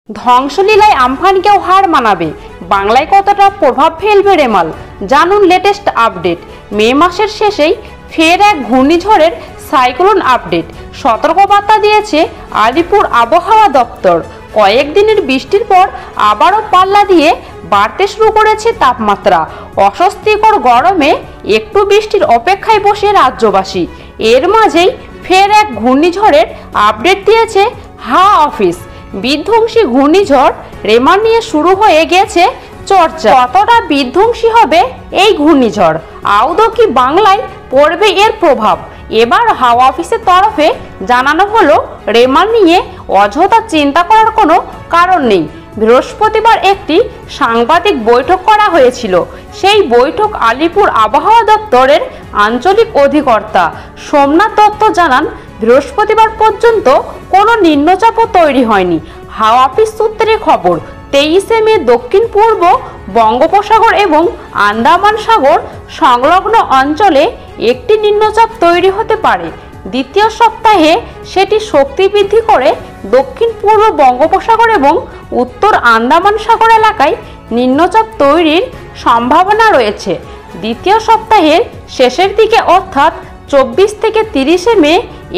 ধ্বংসলীলায় আমফানকেও হার মানাবে, বাংলায় কতটা প্রভাব ফেলবে রেমাল, জানুন লেটেস্ট আপডেট। মে মাসের শেষেই ফের এক ঘূর্ণিঝড়ের সাইক্লোন আপডেট। সতর্কবার্তা দিয়েছে আলিপুর আবহাওয়া দপ্তর। কয়েকদিনের বৃষ্টির পর আবারও পাল্লা দিয়ে বাড়তে শুরু করেছে তাপমাত্রা। অস্বস্তিকর গরমে একটু বৃষ্টির অপেক্ষায় বসে রাজ্যবাসী। এর মাঝেই ফের এক ঘূর্ণিঝড়ের আপডেট দিয়েছে হাওয়া অফিস। বিধ্বংসী ঘূর্ণিঝড় রেমাল নিয়ে শুরু হয়ে গেছে চর্চা। কতটা বিধ্বংসী হবে এই ঘূর্ণিঝড়, আদৌ কি বাংলায় পড়বে এর প্রভাব? এবার হাওয়া অফিসের তরফে জানানো হলো, রেমাল নিয়ে অযথা চিন্তা করার কোনো কারণ নেই। বৃহস্পতিবার একটি সাংবাদিক বৈঠক করা হয়েছিল। সেই বৈঠক আলিপুর আবহাওয়া দপ্তরের আঞ্চলিক অধিকর্তা সোমনাথ দত্ত জানান, বৃহস্পতিবার পর্যন্ত কোনো নিম্নচাপও তৈরি হয়নি। হাওয়া অফিস সূত্রে খবর, 23শে মে দক্ষিণ পূর্ব বঙ্গোপসাগর এবং আন্দামান সাগর সংলগ্ন অঞ্চলে একটি নিম্নচাপ তৈরি হতে পারে। দ্বিতীয় সপ্তাহে সেটি শক্তি বৃদ্ধি করে দক্ষিণ পূর্ব বঙ্গোপসাগর এবং উত্তর আন্দামান সাগর এলাকায় নিম্নচাপ তৈরির সম্ভাবনা রয়েছে। দ্বিতীয় সপ্তাহের শেষের দিকে অর্থাৎ 24 থেকে 30শে মে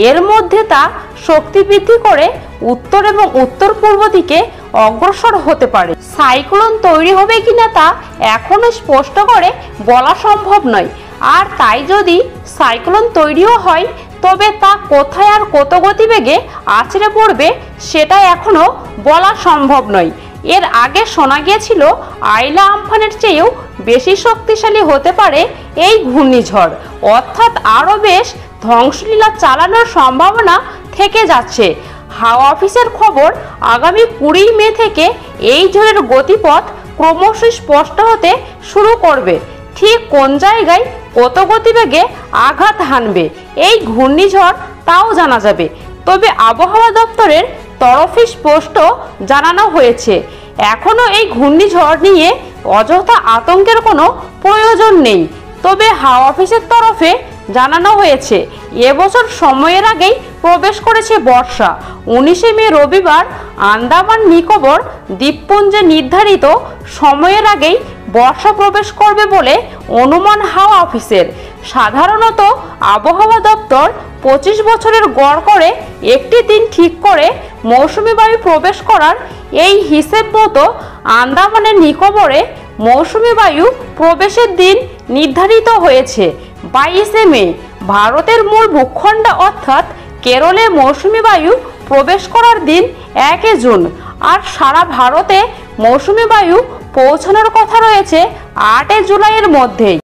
এর মধ্যে তা শক্তি বৃদ্ধি করে উত্তর এবং উত্তর পূর্ব দিকে অগ্রসর হতে পারে। সাইক্লোন তৈরি হবে কিনা তা এখনো স্পষ্ট করে বলা সম্ভব নয়। আর তাই যদি সাইক্লোন তৈরিও হয়, তবে তা কোথায় আর কত গতিবেগে আছড়ে পড়বে সেটা এখনো বলা সম্ভব নয়। এর আগে শোনা গিয়েছিল আইলা আমফানের চেয়েও বেশি শক্তিশালী হতে পারে এই ঘূর্ণিঝড়, অর্থাৎ আরও বেশ ধ্বংসলীলা চালানোর সম্ভাবনা থেকে যাচ্ছে। হাওয়া অফিসের খবর, আগামী 20 মে থেকে এই ঝড়ের গতিপথ ক্রমশ স্পষ্ট হতে শুরু করবে। ঠিক কোন জায়গায় কত গতিবেগে আঘাত হানবে এই ঘূর্ণিঝড় তাও জানা যাবে। তবে আবহাওয়া দপ্তরের তরফে স্পষ্ট জানানো হয়েছে, এখনও এই ঘূর্ণিঝড় নিয়ে অযথা আতঙ্কের কোনো প্রয়োজন নেই। তবে হাওয়া অফিসের তরফে জানানো হয়েছে, এবছর সময়ের আগেই প্রবেশ করেছে বর্ষা। 19শে মে রবিবার আন্দামান নিকোবর দ্বীপপুঞ্জে নির্ধারিত সময়ের আগেই বর্ষা প্রবেশ করবে বলে অনুমান হাওয়া অফিসের। সাধারণত আবহাওয়া দপ্তর 25 বছরের গড় করে একটি দিন ঠিক করে মৌসুমি বায়ু প্রবেশ করার। এই হিসেব মতো আন্দামানের নিকোবরে মৌসুমি বায়ু প্রবেশের দিন নির্ধারিত হয়েছে 22শে মে। ভারতের মূল ভূখণ্ডে অর্থাৎ কেরলে মৌসুমি বায়ু প্রবেশ করার দিন 1 জুন। আর সারা ভারতে মৌসুমি বায়ু পৌঁছানোর কথা রয়েছে 8 জুলাইয়ের মধ্যেই।